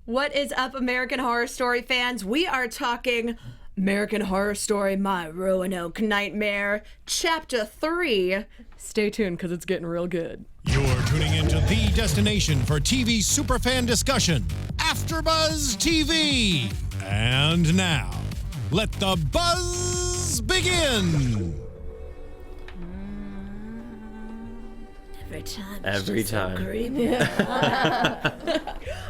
What is up, American Horror Story fans? We are talking American Horror Story, My Roanoke Nightmare, Chapter 3. Stay tuned, because it's getting real good. You're tuning into the destination for TV superfan discussion, AfterBuzz TV. And now, let the buzz begin. Every time. So creepy.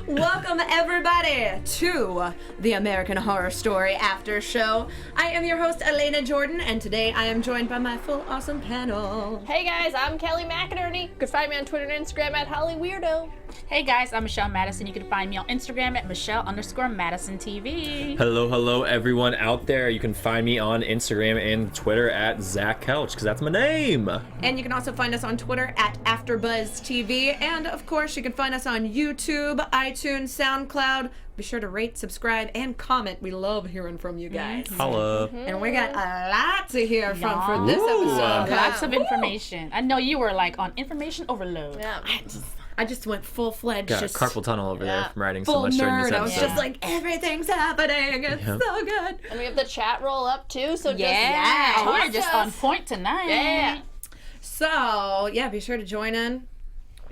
Welcome, everybody, to the American Horror Story After Show. I am your host, Alana Jordan, and today I am joined by my full awesome panel. Hey guys, I'm Kelly McInerney. You can find me on Twitter and Instagram at HollyWeirdo. Hey guys, I'm Michelle Madison. You can find me on Instagram at Michelle_MadisonTV. Hello, everyone out there. You can find me on Instagram and Twitter at Zach Kelch, because that's my name. And you can also find us on Twitter at AfterBuzz TV. And of course, you can find us on YouTube, iTunes, SoundCloud. Be sure to rate, subscribe, and comment. We love hearing from you guys. Holla. And we got a lot to hear from for this episode. Lots of information. I know you were like on information overload. Yeah. I just went full-fledged. Got a just carpal tunnel over there from writing so full much during this nerd. episode. I was just like, everything's happening. It's Yep. so good. And we have the chat roll up too, so Yeah, just we're just on point tonight. Yeah. So, yeah, be sure to join in,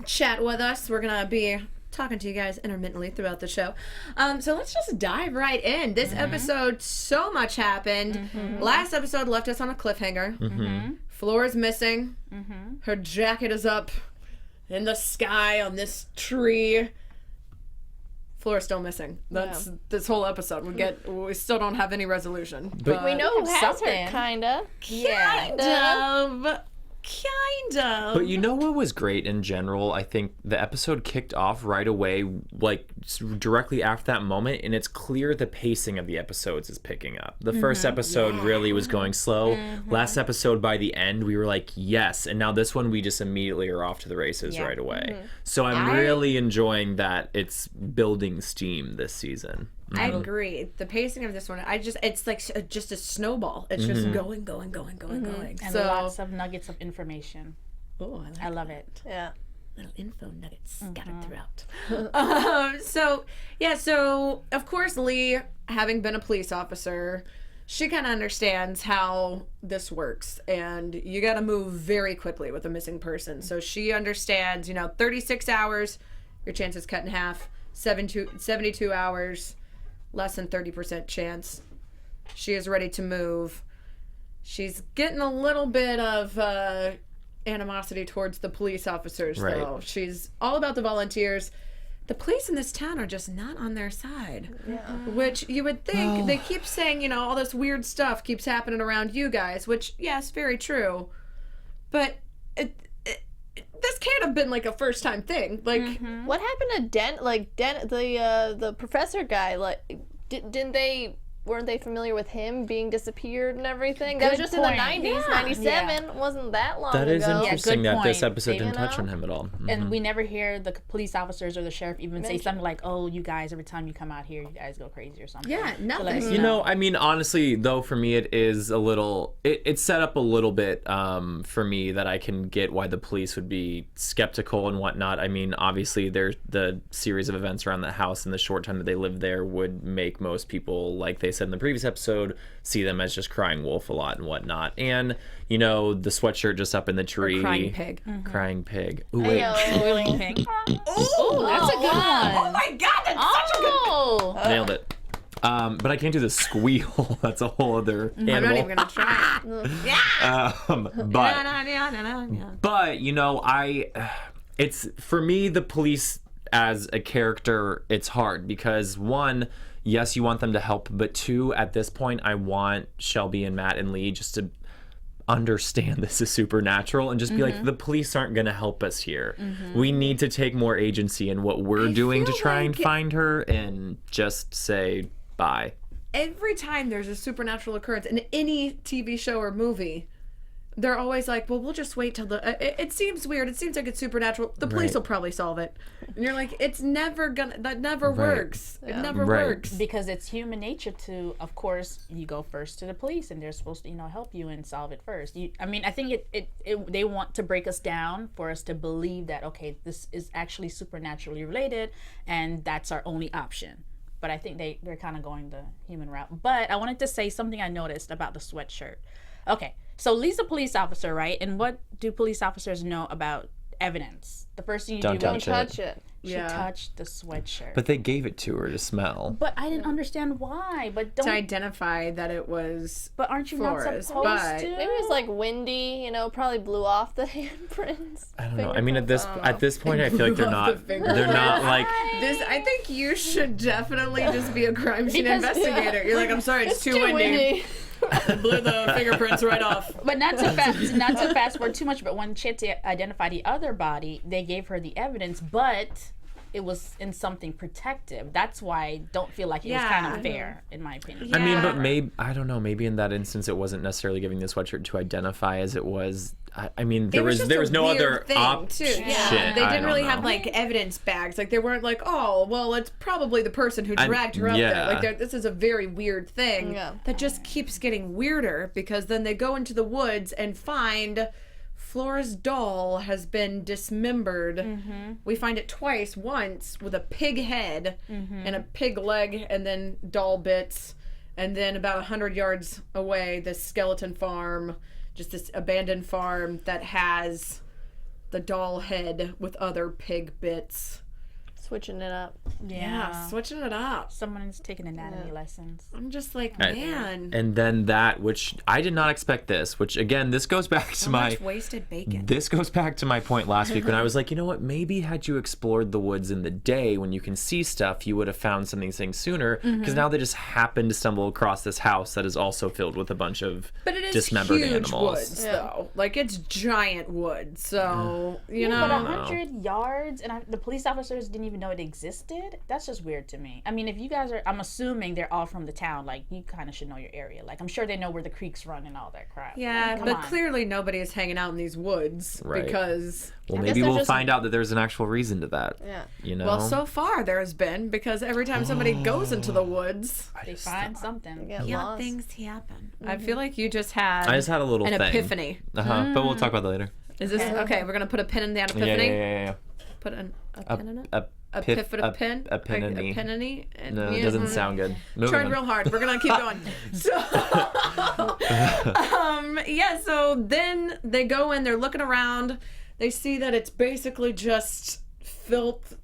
chat with us. We're going to be talking to you guys intermittently throughout the show. So let's just dive right in. This episode, so much happened. Last episode left us on a cliffhanger. Floor is missing. Her jacket is up in the sky on this tree. Floor is still missing. That's this whole episode. We still don't have any resolution. But we know who has her, something. kinda. Kind of. But you know what was great in general? I think the episode kicked off right away, like directly after that moment, and it's clear the pacing of the episodes is picking up. The first episode really was going slow. Last episode, by the end, we were like, yes. And now this one, we just immediately are off to the races right away. So I'm really enjoying that it's building steam this season. I agree. The pacing of this one, it's like just a snowball. It's just going. And So, lots of nuggets of information. oh, I love it. Yeah. little info nuggets scattered throughout. So of course Lee, having been a police officer, she kind of understands how this works, and you got to move very quickly with a missing person. So she understands, 36 hours, your chance is cut in half. 72 hours, less than 30% chance. She is ready to move. She's getting a little bit of animosity towards the police officers, though. She's all about the volunteers. The police in this town are just not on their side. Which you would think, they keep saying, all this weird stuff keeps happening around you guys, which, yes, very true. But this can't have been like a first time thing. Like, What happened to the professor guy? Like, weren't they familiar with him being disappeared and everything? That was just in the 90s, 97. Wasn't that long ago. That is interesting good that this point. episode didn't You touch know? on him at all. And we never hear the police officers or the sheriff even say something like, oh, you guys, every time you come out here, you guys go crazy or something. yeah, So let nothing. us I mean, honestly, though, for me, it is a little, it's set up a little bit for me that I can get why the police would be skeptical and whatnot. I mean, obviously, there's the series of events around the house and the short time that they lived there would make most people, like they said in the previous episode, see them as just crying wolf a lot and whatnot. And, the sweatshirt just up in the tree. Or crying pig. Crying pig. Ooh, wait. Boiling pink. Oh, That's a good one. Oh my god, that's such a good... Oh. Nailed it. But I can't do the squeal. That's a whole other animal. I'm not even gonna try. But it's for me, the police as a character, it's hard because one, yes, you want them to help, but two, at this point, I want Shelby and Matt and Lee just to understand this is supernatural and just be like, the police aren't going to help us here. We need to take more agency in what we're doing to feel try and like- find her and just say bye. Every time there's a supernatural occurrence in any TV show or movie, they're always like, well, we'll just wait till it seems weird. It seems like it's supernatural. The police will probably solve it. And you're like, it's never that never works. It never works. Because it's human nature to, of course, you go first to the police and they're supposed to, help you and solve it first. I think they want to break us down for us to believe that, okay, this is actually supernaturally related and that's our only option. But I think they're kind of going the human route. But I wanted to say something I noticed about the sweatshirt. Okay. So Lee's a police officer, right? And what do police officers know about evidence? The first thing you do, don't touch it. She touched the sweatshirt. But they gave it to her to smell. But I didn't understand why. But don't to identify that it was. But aren't you Flores, not supposed to? Maybe it was like windy. Probably blew off the handprints. I don't know. I mean, at this point, I feel like they're not like this. I think you should definitely just be a crime scene investigator. You're like, I'm sorry, it's too windy. Blew the fingerprints right off. But not to fast forward too much, but when she had to identify the other body, they gave her the evidence, but it was in something protective. That's why I don't feel like it was kind of fair, in my opinion. I mean, but maybe, I don't know, maybe in that instance it wasn't necessarily giving the sweatshirt to identify as it was. I mean, there was no other option. Yeah, they didn't really have like evidence bags. Like they weren't like, oh, well, it's probably the person who dragged her up there. Like this is a very weird thing that just keeps getting weirder because then they go into the woods and find Flora's doll has been dismembered. Mm-hmm. We find it twice. Once with a pig head and a pig leg, and then doll bits, and then about 100 yards away, this skeleton farm. Just this abandoned farm that has the doll head with other pig bits. Switching it up. Yeah, switching it up. Someone's taking anatomy lessons. I'm just like, man. And then that, which I did not expect this, which again, this goes back to much wasted bacon. This goes back to my point last week when I was like, you know what, maybe had you explored the woods in the day when you can see stuff, you would have found something sooner, because now they just happen to stumble across this house that is also filled with a bunch of dismembered huge animals. Woods, though. Like, it's giant wood, so, you know. But 100 yards, and the police officers didn't even know it existed. That's just weird to me. I mean, if you guys are, I'm assuming they're all from the town. Like, you kind of should know your area. Like, I'm sure they know where the creeks run and all that crap. Yeah, but clearly nobody is hanging out in these woods because. Well, maybe we'll find out that there's an actual reason to that. Yeah. You know. Well, so far there has been, because every time somebody goes into the woods, they find something. Things happen. I feel like you just had. I just had a little an thing. Epiphany. But we'll talk about that later. Is this okay? We're gonna put a pin in that epiphany. Yeah. Put a pin in it. A Epiphany. No, it doesn't sound good. Tried real hard. We're gonna keep going. So, so then they go in. They're looking around. They see that it's basically just filth.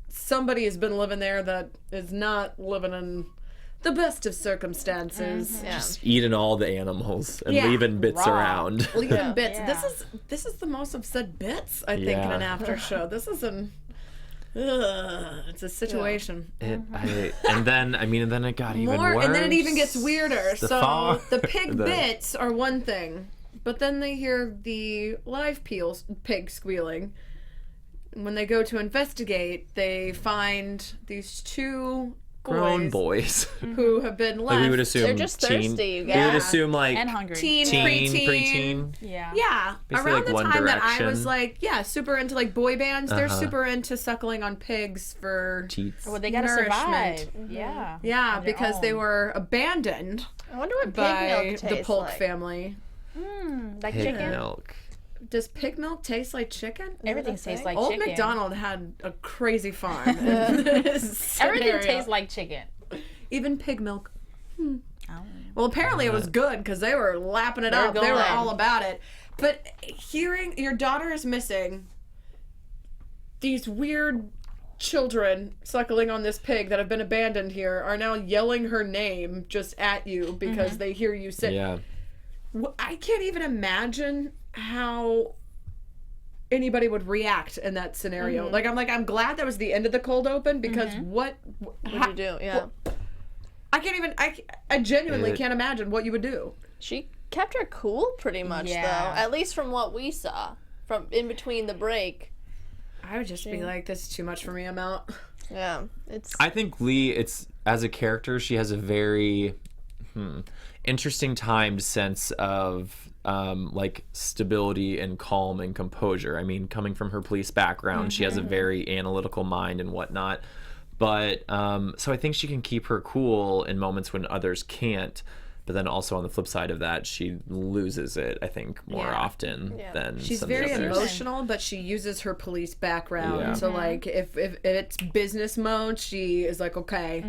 Somebody has been living there that is not living in the best of circumstances. Just eating all the animals and leaving bits around. Leaving bits. This is the most upset bits, I think, in an after show. This is it's a situation. And then it got even worse. And then it even gets weirder. The pig bits are one thing, but then they hear the live pig squealing. When they go to investigate, they find these two grown boys who have been left. Like we would assume they're just thirsty. We would assume like and hungry. Teen, preteen. Yeah. Basically around like the time that I Direction. was like, super into like boy bands. They're super into suckling on pigs for teats. Well, they gotta survive. Yeah, because they were abandoned. I wonder what pig by milk tastes the Polk like. family. Like Pig chicken. milk. Does pig milk taste like chicken? Everything tastes like Old chicken. MacDonald had a crazy farm. Everything tastes like chicken. Even pig milk. Well, apparently it was good because they were lapping it up. They were all about it. But hearing your daughter is missing, these weird children suckling on this pig that have been abandoned here are now yelling her name just at you because they hear you say. Yeah. I can't even imagine how anybody would react in that scenario. I'm glad that was the end of the cold open because what would you do? Yeah. I genuinely can't imagine what you would do. She kept her cool pretty much though. At least from what we saw from in between the break. I would just be like, this is too much for me, I'm out. Yeah. I think Lee, it's as a character, she has a very interesting timed sense of like stability and calm and composure. I mean, coming from her police background, she has a very analytical mind and whatnot. But so I think she can keep her cool in moments when others can't. But then also on the flip side of that, she loses it, I think, more often than she's some very of the others. emotional, but she uses her police background Yeah. to like if it's business mode, she is like, okay,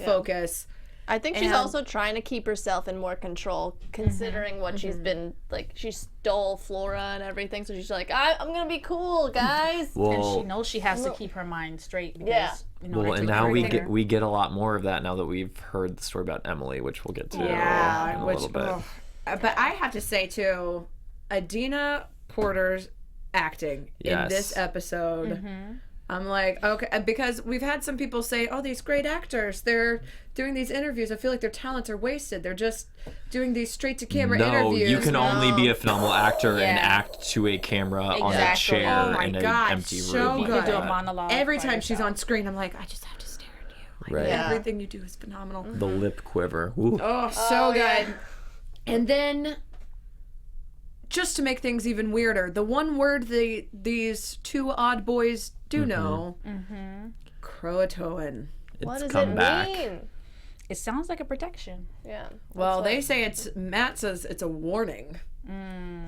focus. I think she's And- also trying to keep herself in more control, considering what she's been like. She stole Flora and everything, so she's like, I'm gonna be cool, guys. And she Well, knows she has to keep her mind straight because Yeah. well, and now we get a lot more of that now that we've heard the story about Emily, which we'll get to in a little bit. But I have to say too, Adina Porter's acting in this episode. I'm like, okay, because we've had some people say, oh, these great actors, they're doing these interviews. I feel like their talents are wasted. They're just doing these straight to camera interviews. No, you can only be a phenomenal actor and act to a camera on a chair Oh my in an God, empty so room. You good. can do a monologue. Every by time she's yourself. on screen, I'm like, I just have to stare at you. Like, Right. Yeah. everything you do is phenomenal. The lip quiver. Ooh. Oh, so good. And then, just to make things even weirder, the one word these two odd boys do know, Croatoan. What It's does come it back. mean? It sounds like a protection. Yeah. Well, they say Matt says it's a warning.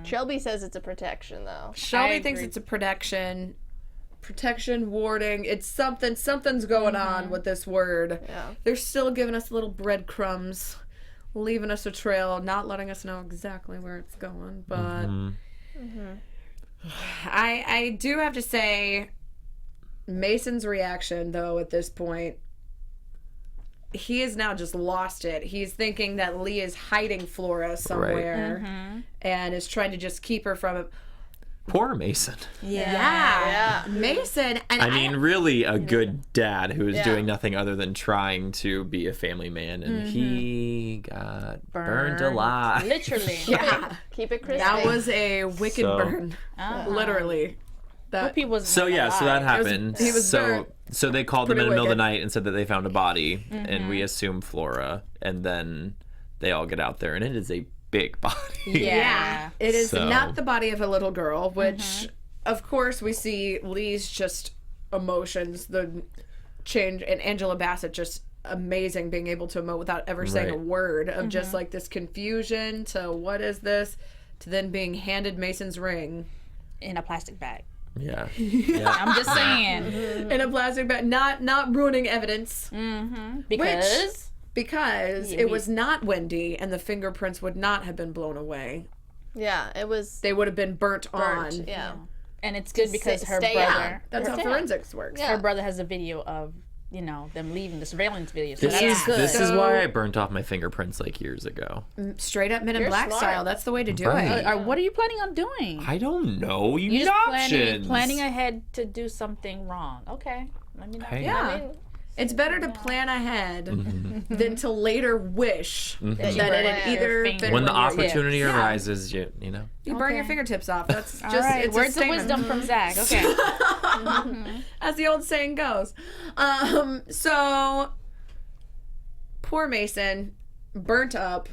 Shelby says it's a protection, though. Shelby thinks agree. it's a protection, warding. It's something's going on with this word. Yeah. They're still giving us little breadcrumbs, leaving us a trail, not letting us know exactly where it's going. But I do have to say, Mason's reaction, though, at this point, he has now just lost it. He's thinking that Lee is hiding Flora somewhere and is trying to just keep her from it. Poor Mason. Yeah. Mason. And I mean, really a good dad who is doing nothing other than trying to be a family man, and he got burned alive. Literally. yeah, Keep it crispy. that was a wicked So- burn. Literally. That, Hope he was So yeah, so that alive. happened. he was so they called them in pretty the middle of the wicked. night and said that they found a body, and we assume Flora, and then they all get out there, and it is a big body. Yeah. It is So- not the body of a little girl, which, of course, we see Lee's just emotions, the change, and Angela Bassett just amazing being able to emote without ever saying a Right. word of just like this confusion to what is this, to then being handed Mason's ring In a plastic bag. Yeah. I'm just saying. in a plastic bag, not ruining evidence. Because It was not Wendy, and the fingerprints would not have been blown away. Yeah, it was They would have been burnt burnt. on. Yeah. and it's good because her stay brother That's how forensics works. Yeah. her brother has a video of, them leaving the surveillance video. So This that's is good. this is So- why I burnt off my fingerprints like years ago. Straight up Men in You're Black smart. style. That's the way to do Right. it. What are you planning on doing? I don't know. You You're need just options. planning ahead to do something wrong. Okay. Let me know. Hey. Yeah. I mean, It's better to plan ahead than to later wish that it burn had your either finger. been When the when you're- opportunity Yeah. arises, you know. You burn your Okay. fingertips off. That's just All right. it's Words a of statement. wisdom from Zach. Okay. As the old saying goes. So poor Mason, burnt up,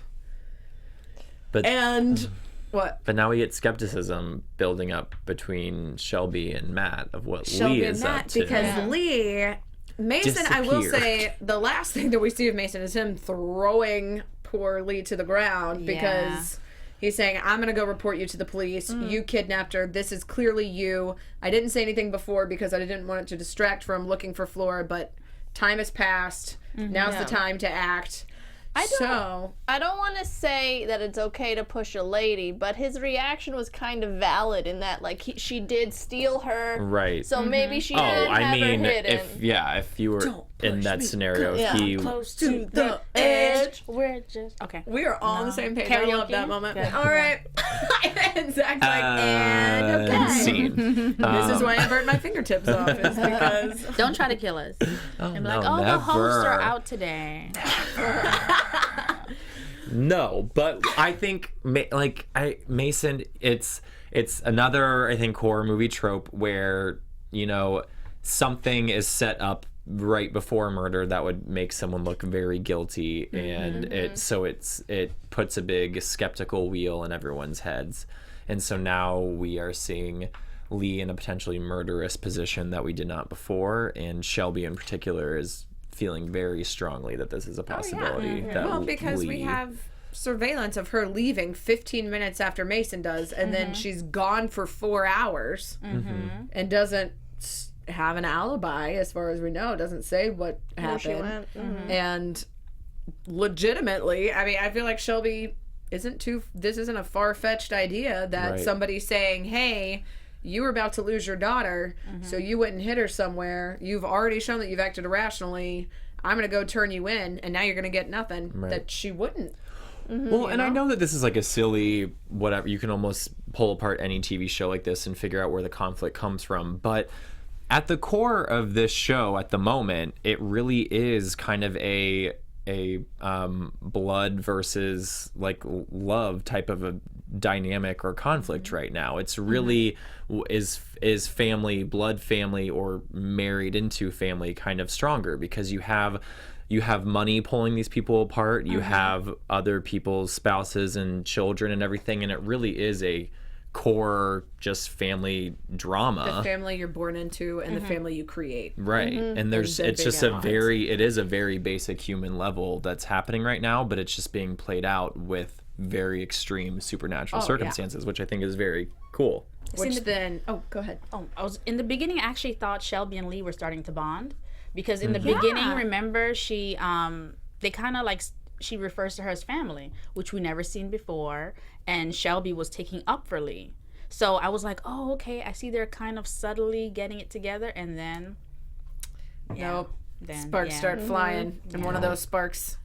But and what? but now we get skepticism building up between Shelby and Matt of what Shelby Lee and is Matt, up to. because Lee, Mason, I will Disappeared. say, the last thing that we see of Mason is him throwing poor Lee to the ground because he's saying, I'm going to go report you to the police. You kidnapped her. This is clearly you. I didn't say anything before because I didn't want it to distract from looking for Flora, but time has passed. Now's the time to act. I don't want to say that it's okay to push a lady, but his reaction was kind of valid in that, like, she did steal her. Right. So maybe she Oh, didn't I have mean, her hidden. if you were in that scenario, Yeah. he Close to the edge. We're just okay. We are all on the same page. I love Karaoke? that moment. Good. All right. And Zach's like, and okay. scene. This is why I burnt my fingertips off, is because Don't try to kill us. Oh, And be like, no, the hosts are never. out today. No, but I think Mason, it's another, I think, horror movie trope where something is set up right before murder, that would make someone look very guilty, and it puts a big skeptical wheel in everyone's heads. And so now we are seeing Lee in a potentially murderous position that we did not before, and Shelby in particular is feeling very strongly that this is a possibility. That because we have surveillance of her leaving 15 minutes after Mason does, and then she's gone for 4 hours and doesn't have an alibi as far as we know, doesn't say what happened. And legitimately, I mean, I feel like Shelby this isn't a far-fetched idea that somebody's saying, hey, you were about to lose your daughter, so you wouldn't hit her somewhere. You've already shown that you've acted irrationally. I'm going to go turn you in, and now you're going to get nothing. That she wouldn't. Well, and I know that this is like a silly whatever. You can almost pull apart any TV show like this and figure out where the conflict comes from. But at the core of this show at the moment, it really is kind of a blood versus like love type of a dynamic or conflict right now. It's really is family, blood family, or married into family kind of stronger, because you have money pulling these people apart, you have other people's spouses and children and everything, and it really is a core just family drama. The family you're born into and the family you create. Right. And it's just it is a very basic human level that's happening right now, but it's just being played out with very extreme supernatural circumstances, which I think is very cool. Go ahead. I was in the beginning, I actually thought Shelby and Lee were starting to bond, because in the beginning, remember, she they kind of like, she refers to her as family, which we never seen before, and Shelby was taking up for Lee. So I was like, oh, okay, I see they're kind of subtly getting it together, and then sparks start flying, and one of those sparks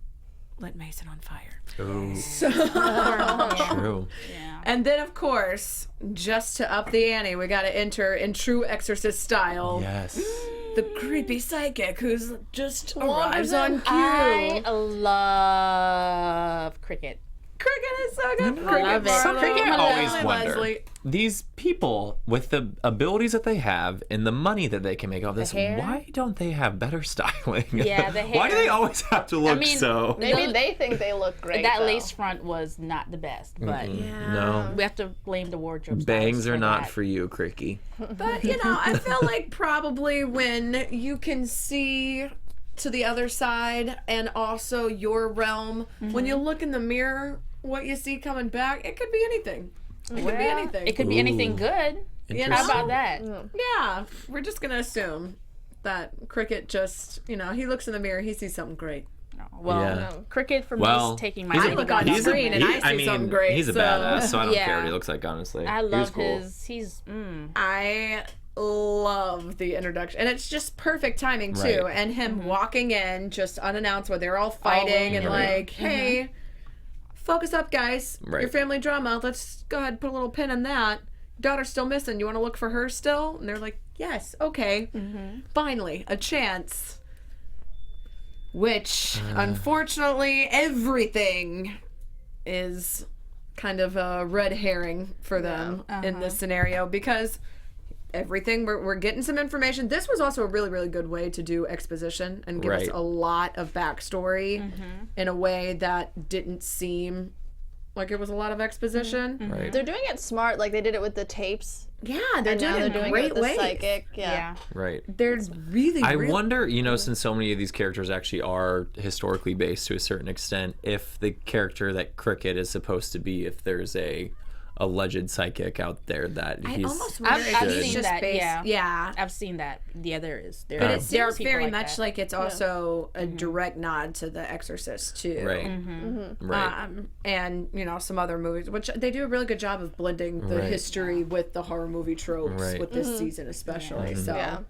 lit Mason on fire. Oh, true. Yeah. And then, of course, just to up the ante, we got to enter in true Exorcist style. Yes. The creepy psychic who's just arrives on cue. I love Cricket. Cricket is so good. I love it. Something I always Leslie. wonder. These people with the abilities that they have and the money that they can make off this, hair? why don't they have better styling? Yeah, the hair. Why do they always have to look so? Maybe they think they look great. That though. lace front was not the best, but No. we have to blame the wardrobe. Bangs stylist are not that. for you, Cricky. But, I feel like probably when you can see to the other side and also your realm, when you look in the mirror, what you see coming back, it could be anything. It could be anything. It could be anything good. How about that? Yeah, we're just going to assume that Cricket just, he looks in the mirror, he sees something great. Well, Cricket for me is taking my I look on He's screen and I see something great. He's a badass, so I don't care what he looks like, honestly. I love cool. I love the introduction, and it's just perfect timing too. And him walking in just unannounced while they're all fighting and like, hey, focus up, guys. Your family drama. Let's go ahead and put a little pin in that. Daughter's still missing. You want to look for her still? And they're like, yes, okay. Finally, a chance. Which, unfortunately, everything is kind of a red herring for them in this scenario, because everything, we're getting some information. This was also a really, really good way to do exposition and give us a lot of backstory in a way that didn't seem like it was a lot of exposition. Right. They're doing it smart, like they did it with the tapes. Yeah, they're doing it in great it with ways. the psychic. Yeah. Right. There's really, I wonder, since so many of these characters actually are historically based to a certain extent, if the character that Cricket is supposed to be, if there's a alleged psychic out there that he's almost wonder if I've he's seen just that. based. Yeah, I've seen that. Yeah, there is. But it there are seems people very like much that. like it's also a direct nod to The Exorcist too. Right. Right. And some other movies, which they do a really good job of blending the history with the horror movie tropes with this season especially. So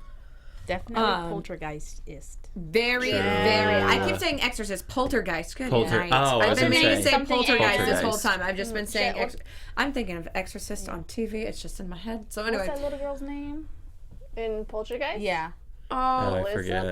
definitely poltergeist-ist. very, very. I keep saying Exorcist, Poltergeist. Good night. Oh, I I've was been gonna meaning to say. say Poltergeist this whole Poltergeist. time. I've just been saying. I'm thinking of Exorcist on TV. It's just in my head. So anyway, What's that little girl's name? In Poltergeist? Yeah. I forget.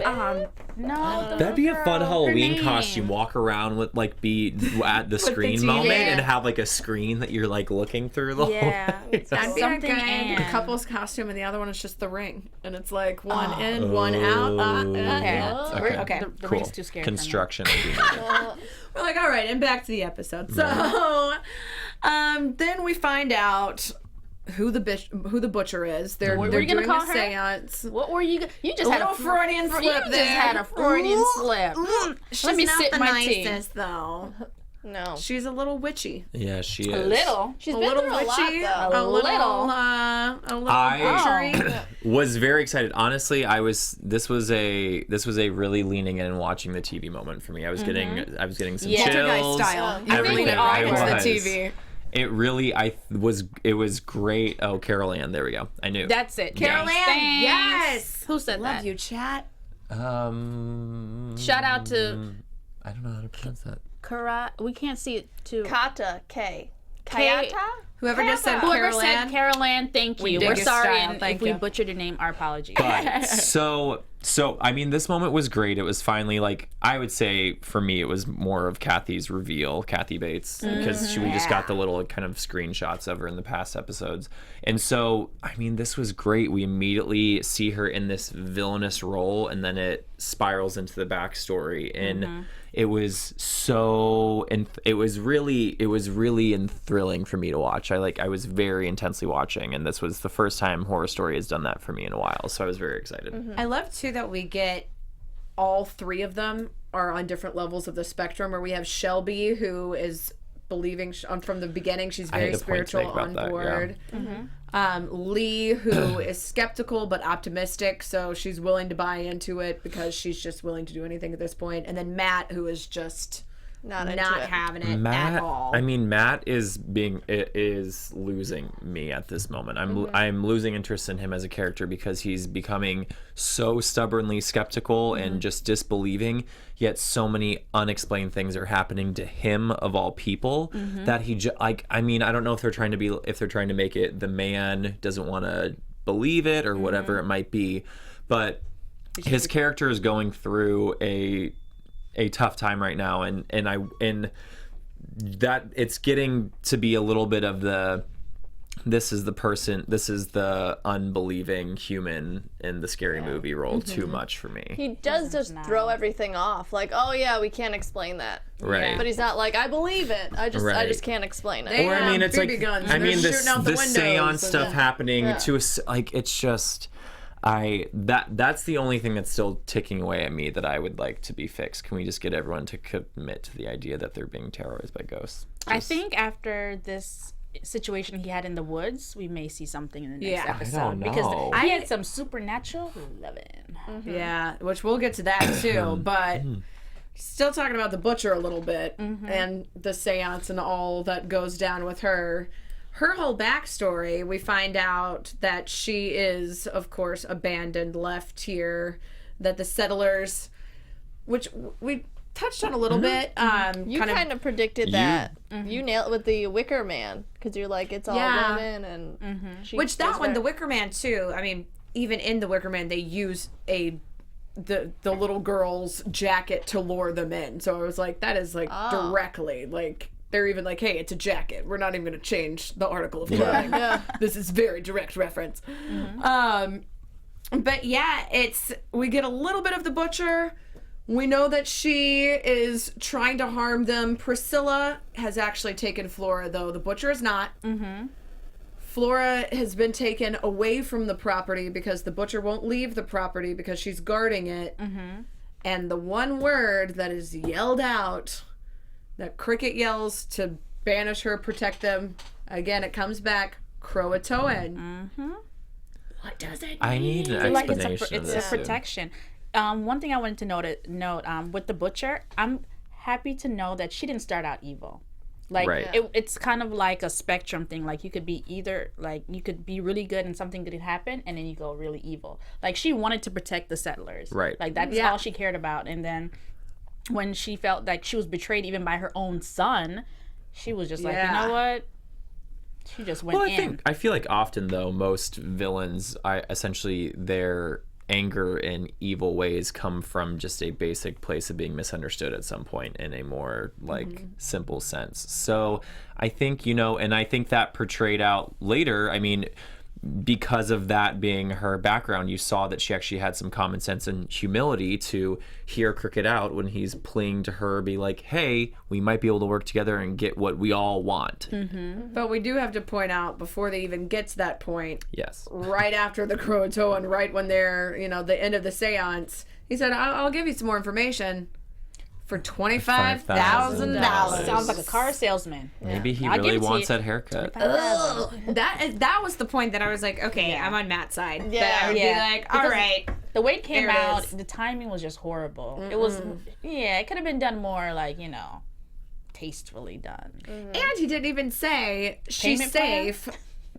No, That'd be a fun Halloween name. costume. Walk around with like be at the screen TV. moment Yeah. and have like a screen that you're like looking through the whole Yeah. thing. That'd be Something a good and- couple's costume, and the other one is just the ring, and it's like one in, one out. Okay. Okay. The Cool. ring's too scary for me. Construction. would be needed. We're like, all right, and back to the episode. So, then we find out who the butcher is. They're What were you gonna doing call a her? seance. What were you? You just A had a little Freudian slip You just there. had a Freudian Ooh, slip. She's Let me not sip the my tea. nicest, though. No. She's a little witchy. Yeah, she is. A little. She's A been little through witchy. a lot, though. A little I- butchery. Was very excited. Honestly, this was a really leaning in and watching the TV moment for me. I was getting some Yeah. Poltergeist chills. style. I You think really we get all right into the was. TV. It really, it was great. Oh, Carol Ann, there we go. I knew. That's it. Carol Thanks. Ann, yes. Who said Love that? you, chat. Shout out to I don't know how to pronounce that. We can't see it too. Kata K. K- Kayata? Whoever just said Whoever Carol said Ann. Carol Ann, thank you. We dig We're your sorry, style, and thank if we you. butchered your name, our apologies. But so I mean, this moment was great. It was finally like, I would say for me, it was more of Kathy's reveal, Kathy Bates, because we just got the little kind of screenshots of her in the past episodes. And so, I mean, this was great. We immediately see her in this villainous role, and then it spirals into the backstory. And it was so, and it was really thrilling for me to watch. I was very intensely watching, and this was the first time Horror Story has done that for me in a while. So I was very excited. I love too that we get all three of them are on different levels of the spectrum. Where we have Shelby, who is believing from the beginning, she's I had very a point to make spiritual, about on that, board. Lee, who is skeptical but optimistic, so she's willing to buy into it because she's just willing to do anything at this point. And then Matt, who is just Not having it at all. I mean, Matt is losing me at this moment. I'm losing interest in him as a character because he's becoming so stubbornly skeptical and just disbelieving. Yet so many unexplained things are happening to him of all people that he I mean, I don't know if they're trying to make it the man doesn't want to believe it or whatever it might be, but his character is going through a tough time right now, and that it's getting to be a little bit of this is the unbelieving human in the scary movie role too much for me. He does just throw everything off. Like, oh yeah, we can't explain that. Right. But he's not like, I believe it. I just can't explain it. Or I mean, it's BB like guns, I and mean they're this shooting out the seance windows, stuff and happening to us, like it's just that's the only thing that's still ticking away at me that I would like to be fixed. Can we just get everyone to commit to the idea that they're being terrorized by ghosts? I think after this situation he had in the woods, we may see something in the next episode. don't know. Because he had some supernatural loving. Yeah, which we'll get to that too, but still talking about the butcher a little bit and the seance and all that goes down with her. Her whole backstory, we find out that she is, of course, abandoned, left here, that the settlers, which we touched on a little bit. You kind of predicted that. You nailed it with the Wicker Man because you're like, it's all women and which that one, the Wicker Man too. I mean, even in the Wicker Man, they use the little girl's jacket to lure them in. So I was like, that is like directly like. They're even like, hey, it's a jacket. We're not even going to change the article of clothing. This is very direct reference. But yeah, we get a little bit of the butcher. We know that she is trying to harm them. Priscilla has actually taken Flora, though. The butcher is not. Flora has been taken away from the property because the butcher won't leave the property because she's guarding it. And the one word that is yelled out, that Cricket yells to banish her, protect them. Again, it comes back, Croatoan. What does it mean? I need an Like explanation of it's this. a protection. One thing I wanted to note with the butcher, I'm happy to know that she didn't start out evil. Like it's kind of like a spectrum thing. Like you could be either like you could be really good and something could happen, and then you go really evil. Like she wanted to protect the settlers. Right. Like that's all she cared about. And then when she felt like she was betrayed even by her own son, she was just like, you know what? She just went in. I feel like often though, most villains, essentially their anger and evil ways come from just a basic place of being misunderstood at some point in a more like simple sense. So I think, you know, and I think that portrayed out later, I mean, because of that being her background, you saw that she actually had some common sense and humility to hear Cricket out when he's pleading to her, be like, hey, we might be able to work together and get what we all want. But we do have to point out, before they even get to that point, Yes. right after the Croatoa and right when they're, you know, the end of the seance, he said, I'll give you some more information for $25,000. Sounds like a car salesman. Maybe he I'll give really it to wants you. that haircut. Ugh. That was the point that I was like, okay, I'm on Matt's side. Yeah. That I would Yeah. be like, all Because right. The way it came There it out, is. the timing was just horrible. It was, it could have been done more like, you know, tastefully done. And he didn't even say she's Payment plan? safe.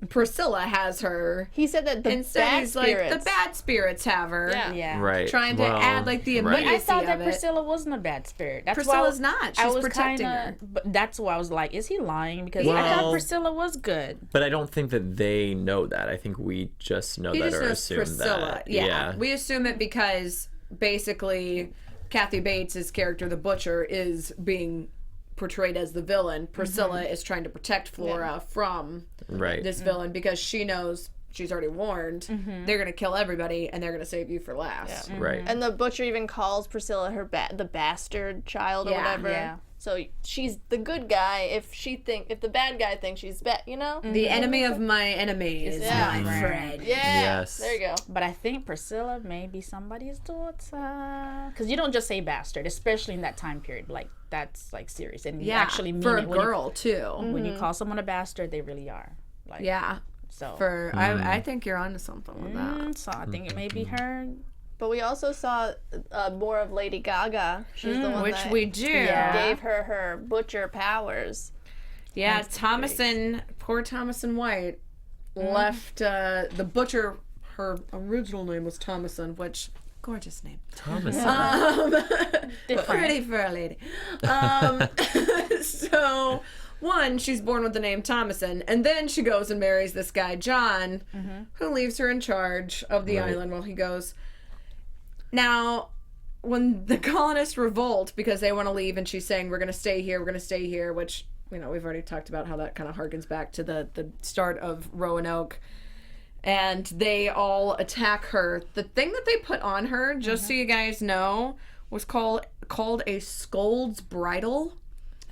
Priscilla has her. He said that the Instead, bad he's spirits. like, the bad spirits have her. Yeah. Yeah. Right. Trying to add, like, the right. immediate- I thought that of it. Priscilla wasn't a bad spirit. That's Priscilla's why not. I She's was protecting kinda, her. But that's why I was like, is he lying? Because I Well- thought Priscilla was good. But I don't think that they know that. I think we just know He that just or knows assume Priscilla. that. Yeah. We assume it because basically Kathy Bates' character, the butcher, is being portrayed as the villain. Priscilla is trying to protect Flora from Right. this villain because she knows, she's already warned, they're going to kill everybody and they're going to save you for last. Right. And the butcher even calls Priscilla her the bastard child or Yeah. whatever. Yeah. So she's the good guy if the bad guy thinks she's bad, you know? The enemy of my enemy is Yeah. my friend. Yeah. Yes. There you go. But I think Priscilla may be somebody's daughter. Because you don't just say bastard, especially in that time period. Like, that's, like, serious. And you Yeah, actually mean for a it when girl, too. when you call someone a bastard, they really are. Like, Yeah. So, I think you're onto something with that. so I think it may be her. But we also saw more of Lady Gaga. She's the one Which that we do. gave her butcher powers. Yeah, poor Thomason White left the butcher. Her original name was Thomason, which gorgeous name. Thomas. Pretty for a lady. So one, she's born with the name Thomason, and then she goes and marries this guy John, who leaves her in charge of the island while he goes. Now, when the colonists revolt because they want to leave, and she's saying, we're going to stay here, which, you know, we've already talked about how that kind of harkens back to the start of Roanoke, and they all attack her. The thing that they put on her, just so you guys know, was called a scold's bridle.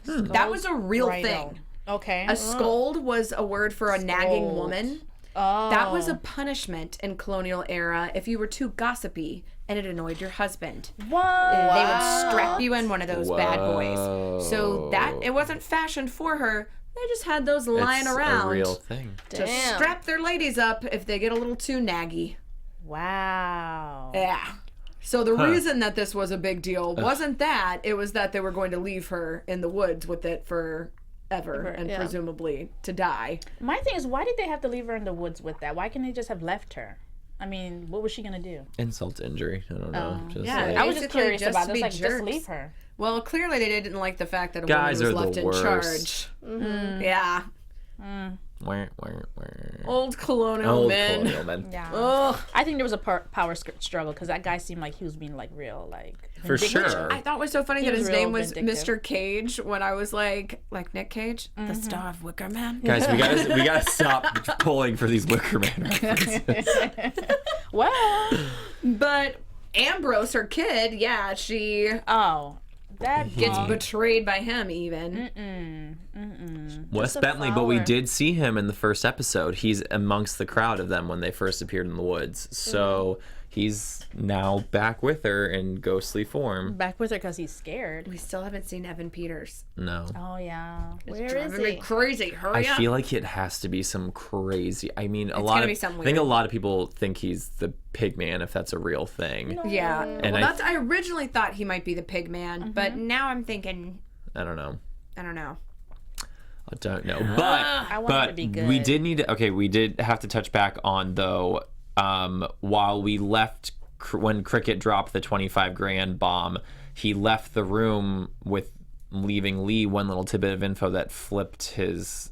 That was a real thing. Okay. A scold was a word for a nagging Scold. woman. Oh. That was a punishment in colonial era if you were too gossipy and it annoyed your husband. What? They would strap you in one of those bad boys. So that Whoa. it wasn't fashioned for her. They just had those lying It's around a real thing. to Damn. strap their ladies up if they get a little too naggy. Wow. Yeah. So the reason that this was a big deal wasn't that, it was that they were going to leave her in the woods with it forever and yeah. presumably to die. My thing is, why did they have to leave her in the woods with that? Why couldn't they just have left her? I mean, what was she gonna do? Insult to injury. I don't know. Just yeah, like, I was just Basically, curious just about to this. be Like, just jerks. leave her. Well, clearly they didn't like the fact that a Guys woman are was the left in worst. charge. Yeah. wah. Old colonial Old men. colonial men. Yeah. Ugh. I think there was a power struggle because that guy seemed like he was being like real, like For vindictive. sure. I thought it was so funny that was his real name was vindictive. Mr. Cage when I was like Nick Cage, the star of Wicker Man. Guys, we gotta stop pulling for these Wicker Man references. Well, But Ambrose, her kid, yeah, she that gets punk. betrayed by him even. Wes a Bentley, but we flower. did see him in the first episode. He's amongst the crowd of them when they first appeared in the woods. So he's now back with her in ghostly form. back with her because he's scared. We still haven't seen Evan Peters. No. Oh yeah. Where is Driving me he? crazy. Hurry I up. feel like it has to be some crazy. I mean, gonna be something I think a weird. lot of people think he's the pig man, if that's a real thing. Yeah. And Well, I I originally thought he might be the pig man, but now I'm thinking, I don't know. I don't know. I don't know. But I want it to be good. we did need to. Okay, we did have to touch back on though. While we left when Cricket dropped the 25 grand bomb, he left the room with leaving Lee one little tidbit of info that flipped his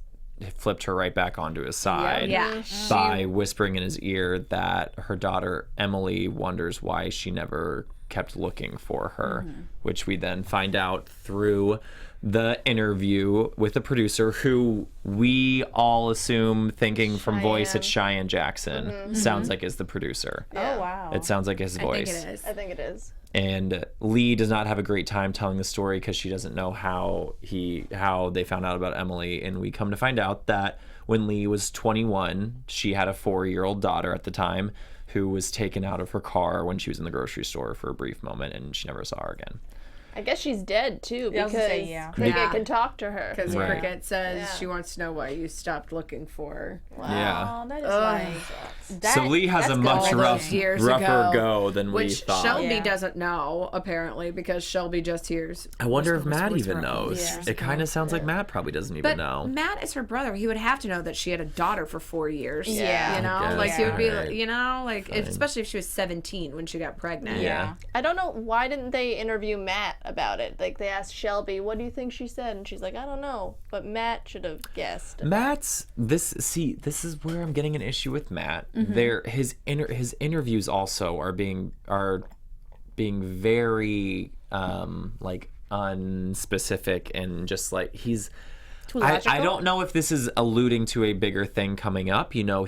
flipped her right back onto his side Yeah. by whispering in his ear that her daughter Emily wonders why she never kept looking for her, which we then find out through the interview with the producer, who we all assume, thinking from voice, it's Cheyenne Jackson. Sounds like is the producer. Yeah. Oh wow. It sounds like his voice. I think it is. And Lee does not have a great time telling the story because she doesn't know how they found out about Emily. And we come to find out that when Lee was 21, she had a 4-year-old daughter at the time who was taken out of her car when she was in the grocery store for a brief moment, and she never saw her again. I guess she's dead too, Yeah, I was because gonna say, yeah. Cricket can talk to her. Because Right. Cricket says she wants to know why you stopped looking for her. Yeah. Oh, that is like So Lee has a that's much those years rougher ago, go than we Which thought. Shelby Yeah. doesn't know, apparently, because Shelby just hears. I wonder if whisper, Matt whisper, even whisper, knows. whisper. It kind of sounds like Matt probably doesn't even But know. Matt is her brother. He would have to know that she had a daughter for 4 years. Yeah. You know, I like guess, he would be, alright. you know, like Fine. especially if she was 17 when she got pregnant. Yeah. I don't know, why didn't they interview Matt about it? Like, they asked Shelby, what do you think she said? And she's like, I don't know. But Matt should have guessed. Matt's this is where I'm getting an issue with Matt. His interviews also are being very like unspecific and just like he's I don't know if this is alluding to a bigger thing coming up. You know,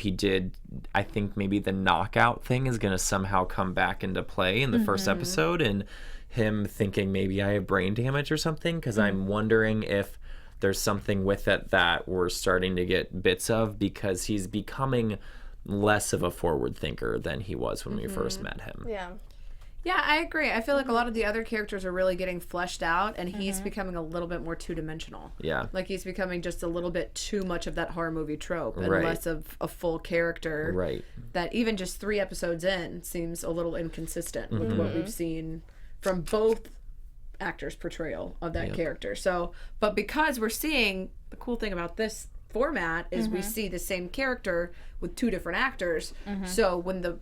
I think maybe the knockout thing is going to somehow come back into play in the first episode, and him thinking maybe I have brain damage or something, because I'm wondering if there's something with it that we're starting to get bits of, because he's becoming less of a forward thinker than he was when we first met him. Yeah. Yeah, I agree. I feel like a lot of the other characters are really getting fleshed out, and he's becoming a little bit more two-dimensional. Yeah. Like he's becoming just a little bit too much of that horror movie trope and Right. less of a full character. Right. That even just 3 episodes in seems a little inconsistent with what we've seen from both actors' portrayal of that character. So, but because we're seeing, the cool thing about this format is we see the same character with 2 different actors. So when the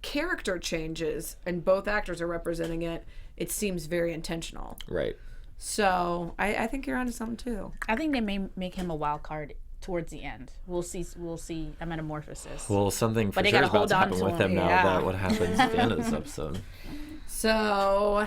character changes and both actors are representing it, it seems very intentional. Right. So I think you're onto something too. I think they may make him a wild card towards the end. We'll see a metamorphosis. Well, something for But they sure gotta is about hold to on happen to with him. him now Yeah. that what happens at the end of this episode. So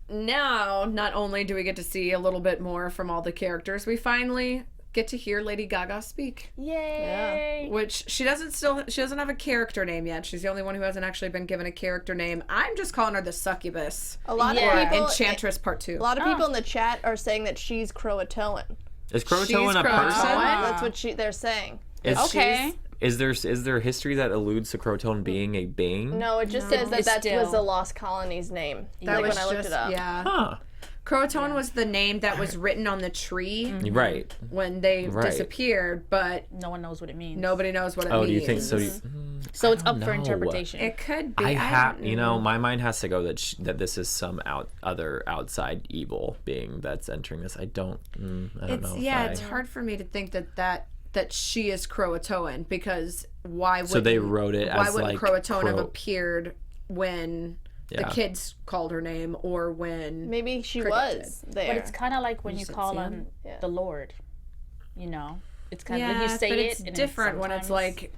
now, not only do we get to see a little bit more from all the characters, we finally get to hear Lady Gaga speak. Yay! Which she doesn't have a character name yet. She's the only one who hasn't actually been given a character name. I'm just calling her the Succubus. A lot Yeah. of people, Enchantress Part 2. a lot of people in the chat are saying that she's Croatoan. Is Croatoan She's a Croatoan? person? That's what they're saying. Okay. Is there history that alludes to Croatoan being a being? No, it just says that It's that still- was the Lost Colony's name. That Like was when I looked just, it up. Yeah. Huh. Croatoan was the name that was written on the tree Right. when they Right. disappeared, but No one knows what it means. nobody knows what it Oh, means. do you think so? So it's up for know. interpretation. It could be. I have, don't you know, my mind has to go that this is some other outside evil being that's entering this. I don't know. It's hard for me to think that she is Croatoan, because why would they wrote it why as, wouldn't like, Croatoan have Cro- appeared when the Yeah. kids called her name, or when Maybe she Cricket was there. But it's kind of like when you just call see on him? Yeah. the Lord. You know, it's kind of yeah, like you say but it. it's and then different when it's sometimes- like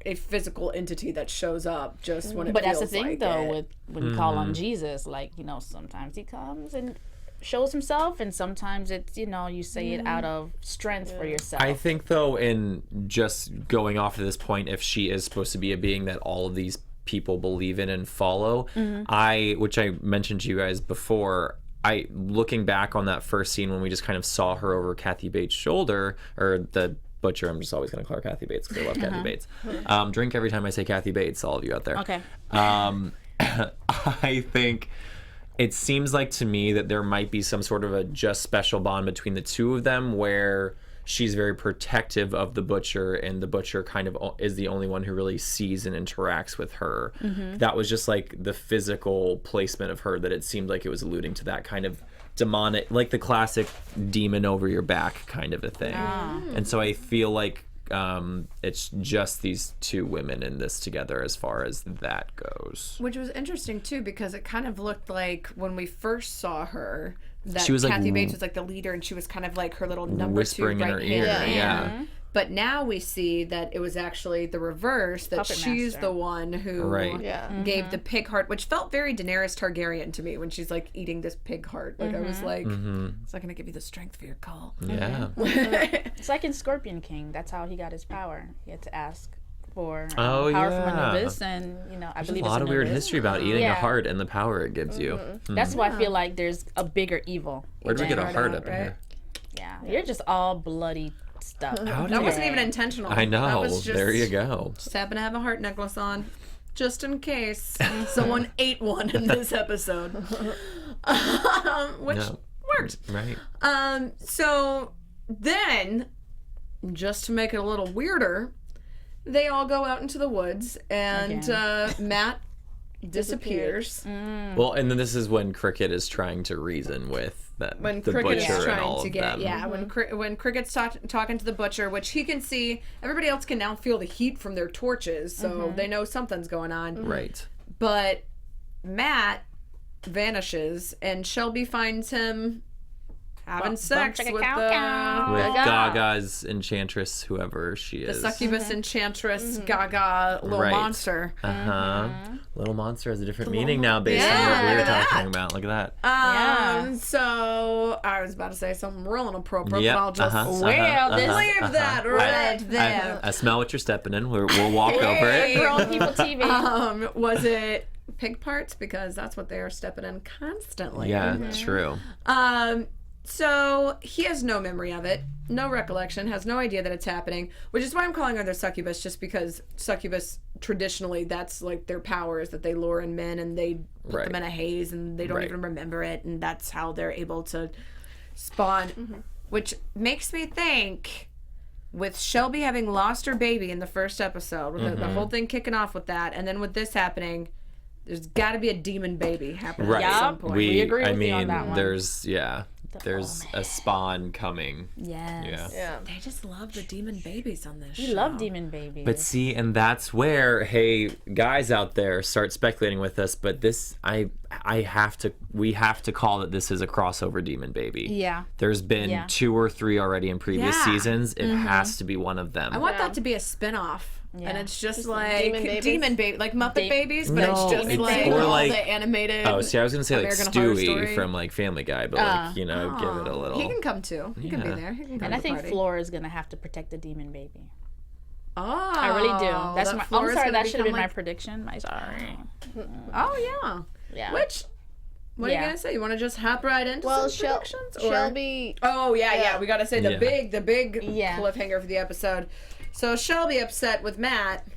a physical entity that shows up just when it But that's feels the thing, like though, it. with when you call on Jesus, like, you know, sometimes he comes and shows himself, and sometimes it's, you know, you say it out of strength for yourself. I think, though, in just going off of this point, if she is supposed to be a being that all of these people believe in and follow, which I mentioned to you guys before, looking back on that first scene when we just kind of saw her over Kathy Bates' shoulder, or the butcher, I'm just always going to call her Kathy Bates because I love Kathy Bates. Drink every time I say Kathy Bates, all of you out there. Okay. I think it seems like to me that there might be some sort of a just special bond between the two of them, where she's very protective of the butcher, and the butcher kind of is the only one who really sees and interacts with her. That was just like the physical placement of her, that it seemed like it was alluding to that kind of demonic, like the classic demon over your back kind of a thing. And so I feel like it's just these two women in this together as far as that goes. Which was interesting too, because it kind of looked like when we first saw her that She was, like, Kathy Bates was like the leader, and she was kind of like her little number whispering 2 in right her ear, hand yeah. man. But now we see that it was actually the reverse, that Puppet she's master. the one who Right. gave the pig heart, which felt very Daenerys Targaryen to me when she's like eating this pig heart. Like I was like, it's not going to give you the strength for your call. Yeah. It's like in Scorpion King. That's how he got his power. He had to ask for Oh, power yeah. from Anubis, and I There's believe a lot of weird Anubis. history about eating a Yeah. heart and the power it gives you. That's why I feel like there's a bigger evil. Where'd we get a Heart heart out, up in right? here? Yeah, you're just all bloody stuff. How That did wasn't even intentional. I That know. was just, There you go. Just happened to have a heart necklace on, just in case someone ate one in this episode, which No. worked. Right. So then, just to make it a little weirder, they all go out into the woods, and Matt disappears. Well, and then this is when Cricket is trying to reason with that When the Cricket is butcher and trying all to of get, them. when Cricket's talking to the butcher, which he can see, everybody else can now feel the heat from their torches, so they know something's going on. Right. But Matt vanishes, and Shelby finds him having sex with With Gaga's enchantress, whoever she the is. succubus enchantress Gaga little Right. monster. Little monster has a different meaning now based on what we were talking about. Look at that. So I was about to say something real inappropriate, Yep, but I'll just leave that right there. I smell what you're stepping in. We'll walk over it. Grown people TV. Was it pig parts? Because that's what they are stepping in constantly. Yeah, true. So he has no memory of it, no recollection, has no idea that it's happening, which is why I'm calling her the succubus, just because succubus, traditionally, that's like their power is that they lure in men and they put them in a haze and they don't even remember it, and that's how they're able to spawn, which makes me think, with Shelby having lost her baby in the first episode, with the whole thing kicking off with that, and then with this happening, there's got to be a demon baby happening at some point. We agree with you on that one. There's a spawn coming. Yes. Yeah. They just love the demon babies on this We show. love demon babies. But see, and that's where, hey, guys out there, start speculating with us. But this, we have to call that this is a crossover demon baby. Yeah. There's been 2 or 3 already in previous seasons. It has to be one of them. I want that to be a spin-off. Yeah. And it's just like demon babies? like Muppet Babies, but No, it's just it's like more all like- the animated. Oh, see, I was gonna say American like Horror Stewie Story. from like Family Guy, but like give it a little. He can come too. He can be Yeah. there. He can come and to I think the party. Flora is gonna have to protect the demon baby. Oh, I really do. That's that my. Flora's I'm sorry, gonna that should have been become my like- prediction. I'm sorry. Oh yeah. Yeah. Which? What are you Yeah. gonna say? You want to just hop right into Well, some predictions? Or? Shelby. Oh yeah. We gotta say the Yeah. big Yeah. cliffhanger for the episode. So Shelby upset with Matt.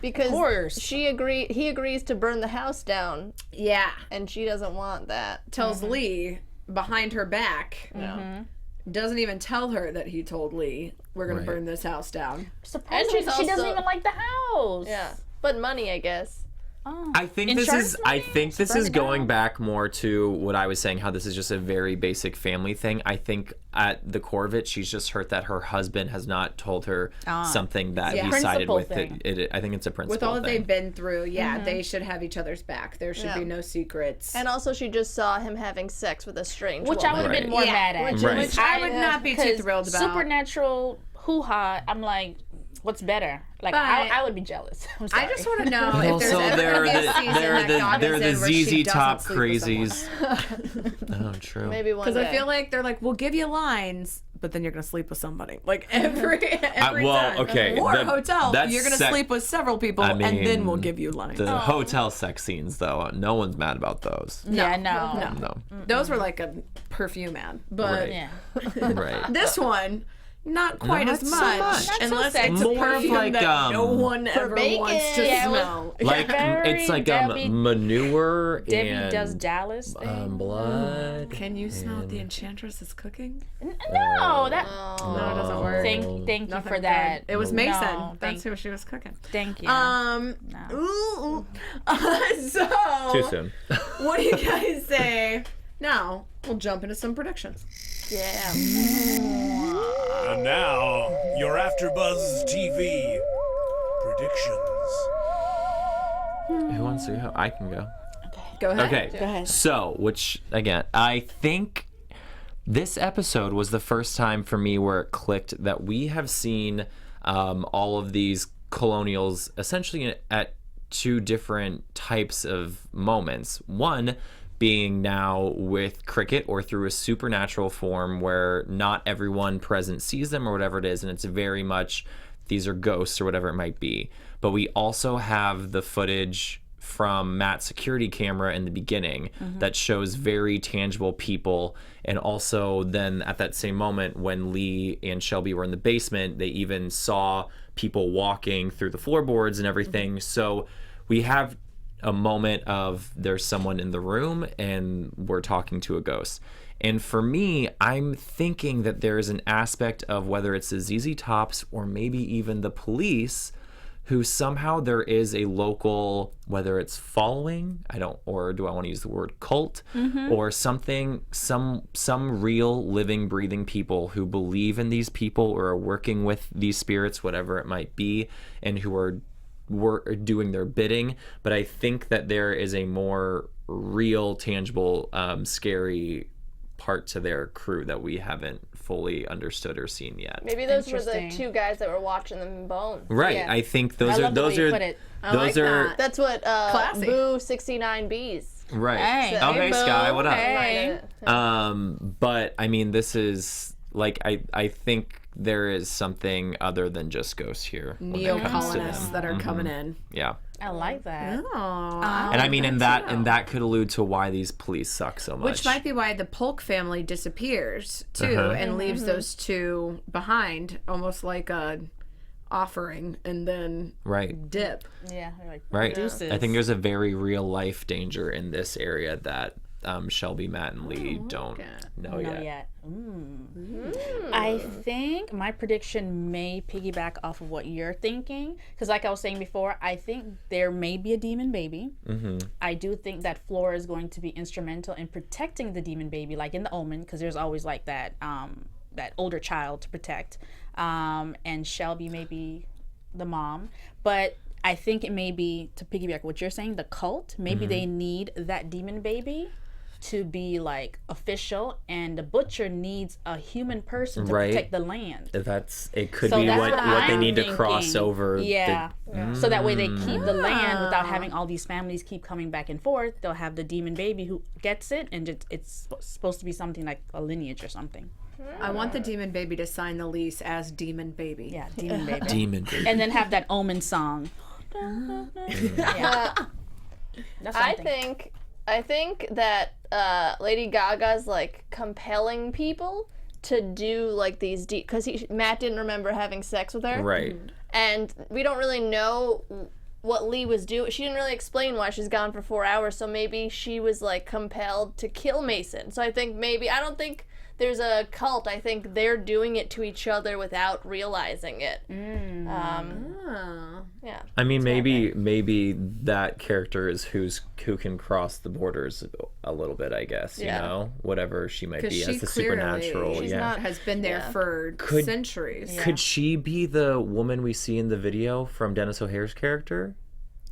Because course. he agrees to burn the house down, Yeah. and she doesn't want that. Tells Lee behind her back. No. Doesn't even tell her that he told Lee we're gonna Right. burn this house down. Surprisingly, And she's she doesn't also- even like the house. Yeah, but money, I guess. Oh. I think Insurance this money? is Burn it going down. back more to what I was saying, how this is just a very basic family thing. I think at the core of it, she's just hurt that her husband has not told her something that he sided Principle with. thing. I think it's a principle With all that thing. they've been through, they should have each other's back. There should be no secrets. And also, she just saw him having sex with a strange Which I woman. would have been Right. more mad at. Right. Which I would not be too 'cause thrilled about. Supernatural hoo-ha, I'm like, what's better? Like, But- I would be jealous. I'm sorry. I just want to know But if there's also, ever they're gonna be a the season that Gaga's they're the in where she ZZ doesn't Top sleep with someone. crazies. Oh, true. Maybe one Because day. I feel like they're like, we'll give you lines, but then you're gonna sleep with somebody. Like every well, time. okay, Or that- hotel, that's you're gonna sec- sleep with several people, I and then mean, we'll give you lines. The hotel sex scenes, though, no one's mad about those. Yeah, no. No. Those were like a perfume ad, but Right. Yeah. Right. this one. Not quite Not as so much, much. Not so unless sexy. it's a More perfume like, that no one ever bacon. wants to Yeah, smell. Like Very it's like Debbie- manure Debbie and does Dallas thing. blood. Can you smell what the Enchantress is cooking? No, that. No, it doesn't work. Thank you Nothing for that. good. It was Mason. No, That's who she was cooking. Thank you. Ooh. So, Too soon. what do you guys say? Now, we'll jump into some predictions. Yeah. And now, your AfterBuzz TV predictions. Who wants to go? I can go. Go ahead. Okay. Go ahead. So, which again, I think this episode was the first time for me where it clicked that we have seen all of these colonials essentially at two different types of moments. One being now with Cricket or through a supernatural form where not everyone present sees them or whatever it is, and it's very much these are ghosts or whatever it might be. But we also have the footage from Matt's security camera in the beginning that shows very tangible people, and also then at that same moment when Lee and Shelby were in the basement, they even saw people walking through the floorboards and everything. So we have a moment of there's someone in the room and we're talking to a ghost. And for me, I'm thinking that there is an aspect of whether it's the ZZ Tops or maybe even the police, who somehow there is a local, whether it's following, or do I want to use the word cult, or something, some real living, breathing people who believe in these people or are working with these spirits, whatever it might be, and who are doing their bidding. But I think that there is a more real, tangible, scary part to their crew that we haven't fully understood or seen yet. Maybe those were the two guys that were watching them bone. Right. Yeah. I think those are That's what Boo 69Bs. Right. Hey. Oh, hey, Sky, what up? Hey. But I mean, this is like I think there is something other than just ghosts here. Neo-colonists that are coming in. Yeah. I like that. Oh, And I mean, and that could allude to why these police suck so much. which might be why the Polk family disappears too, and leaves those two behind, almost like a offering, and then dip. Yeah. Like, Right. Deuces. I think there's a very real life danger in this area that Shelby, Matt, and Lee don't know Not yet. yet. I think my prediction may piggyback off of what you're thinking, because like I was saying before, I think there may be a demon baby. I do think that Flora is going to be instrumental in protecting the demon baby, like in The Omen, because there's always like that that older child to protect, and Shelby may be the mom. But I think it may be, to piggyback what you're saying, the cult, maybe they need that demon baby to be like official, and the butcher needs a human person to protect the land. It could So be that's what they need thinking. to cross over. So that way they keep the land without having all these families keep coming back and forth. They'll have the demon baby who gets it, and it's supposed to be something like a lineage or something. I want the demon baby to sign the lease as demon baby. Yeah, demon baby. Demon baby. And then have that Omen song. That's I think that Lady Gaga's like compelling people to do like these deep, because Matt didn't remember having sex with her, Right. and we don't really know what Lee was doing. She didn't really explain why she's gone for 4 hours, so maybe she was like compelled to kill Mason. So I think maybe, I don't think there's a cult. I think they're doing it to each other without realizing it. Yeah. I mean, maybe that character is who can cross the borders a little bit, I guess, you know, whatever she might be as the supernatural. Has been there for centuries. Could she be the woman we see in the video from Dennis O'Hare's character,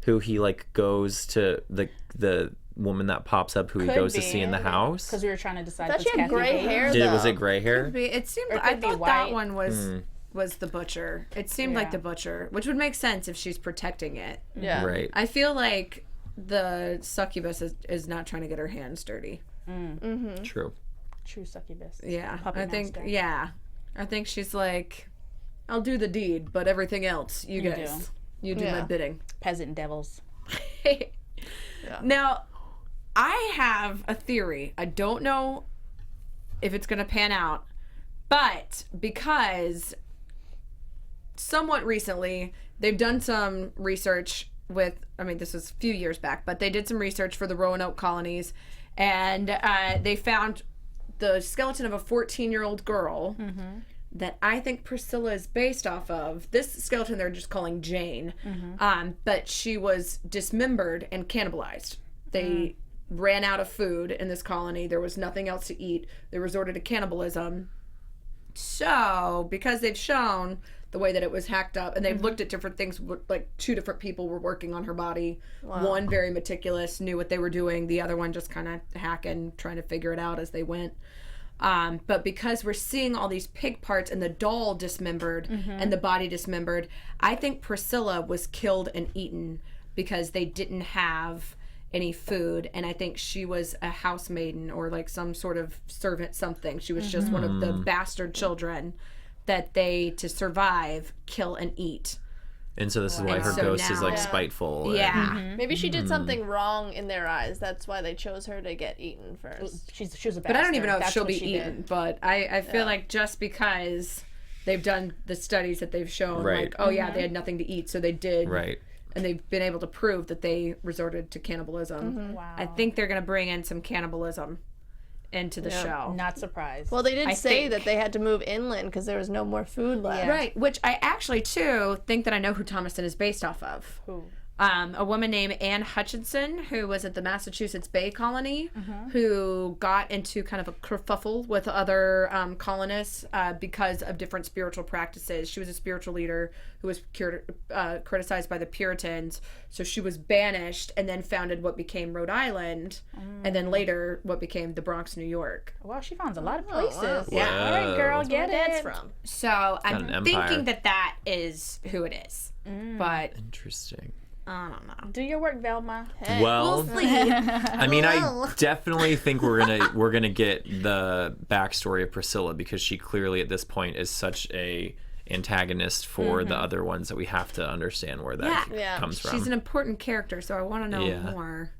who he like goes to the woman that pops up who he goes to see in the house? Because we were trying to decide. I thought she had gray hair, though. Was it gray hair? It seemed. Or I could be thought white. that one was the butcher. It seemed like the butcher, which would make sense if she's protecting it. Yeah. Right. I feel like the succubus is not trying to get her hands dirty. True. True succubus. Yeah, Puppet master. I think she's like, I'll do the deed, but everything else, you guys, you do my bidding. Peasant devils. Now, I have a theory. I don't know if it's going to pan out, but because somewhat recently they've done some research with, I mean, this was a few years back, but they did some research for the Roanoke colonies, and they found the skeleton of a 14-year-old girl that I think Priscilla is based off of. This skeleton they're just calling Jane, but she was dismembered and cannibalized. They ran out of food in this colony. There was nothing else to eat. They resorted to cannibalism. So, because they've shown the way that it was hacked up, and they've looked at different things, like 2 different people were working on her body. One very meticulous, knew what they were doing. The other one just kind of hacking, trying to figure it out as they went. But because we're seeing all these pig parts and the doll dismembered and the body dismembered, I think Priscilla was killed and eaten because they didn't have any food, and I think she was a housemaiden or like some sort of servant something. She was just one of the bastard children that they, to survive, kill and eat. And so this is why her ghost is like spiteful. Yeah. Maybe she did something wrong in their eyes. That's why they chose her to get eaten first. She was a bastard. But I don't even know if That's she'll what be she eaten. did. But I feel like just because they've done the studies that they've shown, like, oh yeah, they had nothing to eat, so they did. Right. And they've been able to prove that they resorted to cannibalism. Wow. I think they're going to bring in some cannibalism into the show. Not surprised. Well, they did say think. that they had to move inland because there was no more food left. Right, which I actually, too, think that I know who Thomaston is based off of. Who? A woman named Anne Hutchinson, who was at the Massachusetts Bay Colony, who got into kind of a kerfuffle with other colonists because of different spiritual practices. She was a spiritual leader who was criticized by the Puritans, so she was banished and then founded what became Rhode Island, and then later what became the Bronx, New York. Well, she found a lot of places. wow. Yeah. All right, girl, That's where get my dad's it. from. So an I'm empire. thinking that is who it is, but Interesting. I don't know. Do your work, Velma. Well, I mean, I definitely think we're gonna get the backstory of Priscilla, because she clearly at this point is such a antagonist for the other ones that we have to understand where that Yeah. comes from. She's an important character, so I want to know more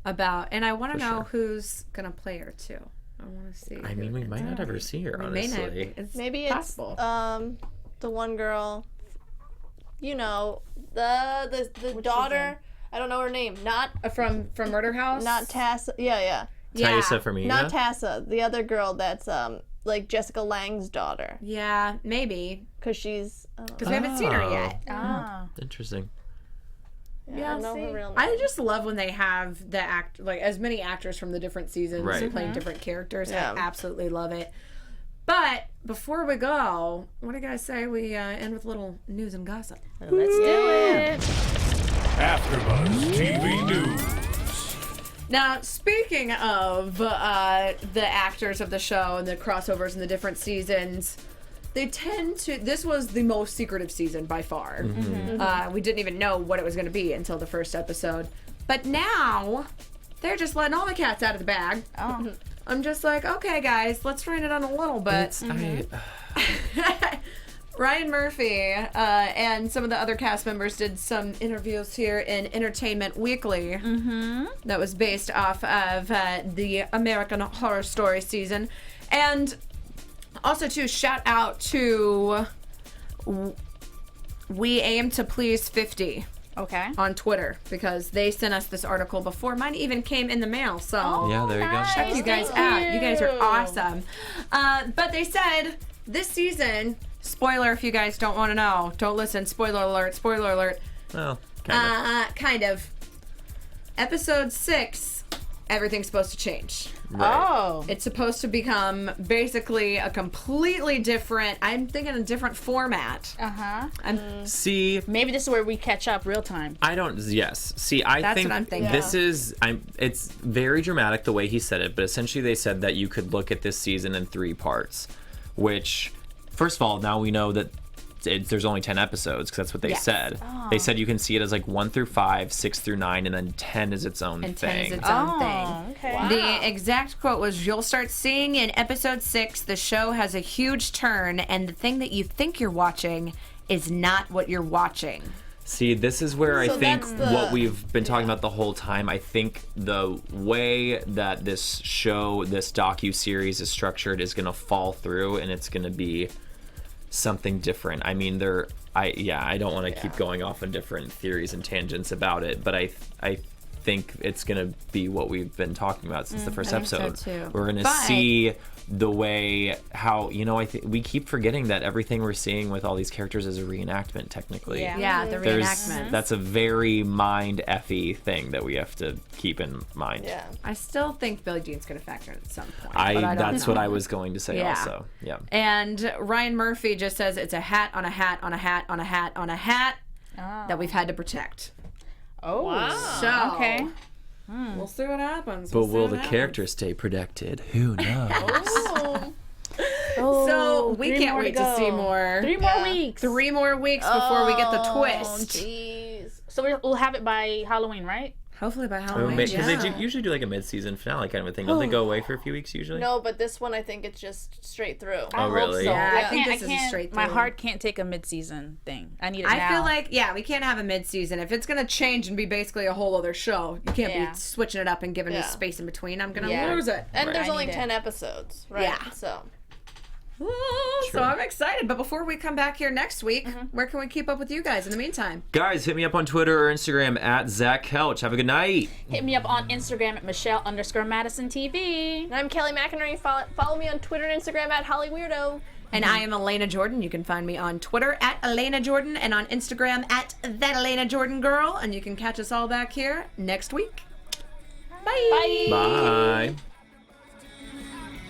about, and I want to know who's gonna play her too. I want to see. I mean, we might not ever see her, We may not. honestly. It's Maybe possible. it's the one girl, you know, the daughter. I don't know her name. Not from Murder House. not Tassa. Yeah. Thaisa Farmiga? Not Tassa. The other girl that's like Jessica Lange's daughter, Yeah, maybe because she's. because we haven't seen her yet. Ah. Interesting. I don't know her real name. I just love when they have the like as many actors from the different seasons Right. playing different characters. Yeah. I absolutely love it. But before we go, what do you guys say we end with a little news and gossip? Let's do it. AfterBuzz TV News. Now, speaking of the actors of the show and the crossovers in the different seasons, they tend to. This was the most secretive season by far. We didn't even know what it was going to be until the first episode. But now, they're just letting all the cats out of the bag. Oh. I'm just like, okay, guys, let's rein it on a little bit. Ryan Murphy and some of the other cast members did some interviews here in Entertainment Weekly that was based off of the American Horror Story season. And also, too, shout out to We Aim to Please 50 Okay. on Twitter, because they sent us this article before mine even came in the mail. So Yeah, there you go. check you guys out. You guys are awesome. But they said this season, spoiler if you guys don't want to know, don't listen, spoiler alert, spoiler alert. Well, kind of. Kind of. Episode 6, everything's supposed to change. Oh. It's supposed to become basically a completely different, I'm thinking a different format. See, Maybe this is where we catch up real time. I don't. Yes. See, I That's think what I'm thinking. this is. It's very dramatic the way he said it, but essentially they said that you could look at this season in 3 parts. Which, first of all, now we know that there's only 10 episodes, because that's what they said. They said you can see it as like 1 through 5, 6 through 9, and then 10 is its own And thing. 10 is its own thing. Okay. The exact quote was, "You'll start seeing in episode 6, the show has a huge turn, and the thing that you think you're watching is not what you're watching." See, this is where I So think that's the- what we've been talking about the whole time. I think the way that this show, this docu-series is structured is going to fall through, and it's going to be something different. I mean, I don't want to keep going off on different theories and tangents about it, but I think it's going to be what we've been talking about since the first I think so, episode. too. We're going to But- see the way how, I think we keep forgetting that everything we're seeing with all these characters is a reenactment technically. Yeah. Yeah, the reenactment. That's a very mind-effy thing that we have to keep in mind. Yeah. I still think Billie Jean's going to factor in at some point. but I don't That's know. what I was going to say Yeah. also. Yeah. And Ryan Murphy just says it's a hat on a hat on a hat on a hat on a hat that we've had to protect. Oh. Wow. So, Okay. we'll see what happens. But We'll see will what the happens. characters stay protected? Who knows? So we can't wait to see more. 3 more weeks. 3 more weeks before we get the twist. Jeez. So we'll have it by Halloween, right? Hopefully by Halloween. Because they usually do like a mid-season finale kind of a thing. Don't they go away for a few weeks usually? No, but this one I think it's just straight through. I hope really? so. Yeah, I think I this is can't, straight my through. heart can't take a mid-season thing. I need it now. I feel like, we can't have a mid-season. If it's going to change and be basically a whole other show, you can't be switching it up and giving me space in between. I'm going to lose it. And there's I only need it. 10 episodes, right? Yeah. So. So I'm excited. But before we come back here next week, where can we keep up with you guys in the meantime? Guys, hit me up on Twitter or Instagram at Zach Kelch. Have a good night. Hit me up on Instagram at Michelle_Madison TV. And I'm Kelly McInerney. Follow me on Twitter and Instagram at HollyWeirdo. And I am Alana Jordan. You can find me on Twitter at Alana Jordan and on Instagram at That Alana Jordan Girl. And you can catch us all back here next week. Bye. Bye.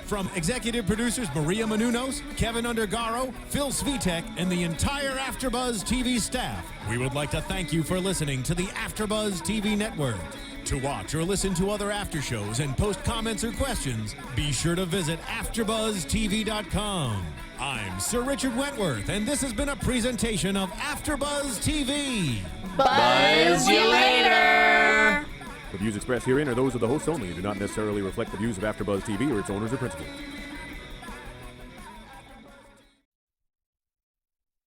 From executive producers Maria Menounos, Kevin Undergaro, Phil Svitek, and the entire AfterBuzz TV staff, we would like to thank you for listening to the AfterBuzz TV network. To watch or listen to other after shows and post comments or questions, be sure to visit AfterBuzzTV.com. I'm Sir Richard Wentworth, and this has been a presentation of AfterBuzz TV. Buzz you later. The views expressed herein are those of the hosts only and do not necessarily reflect the views of AfterBuzz TV or its owners or principals.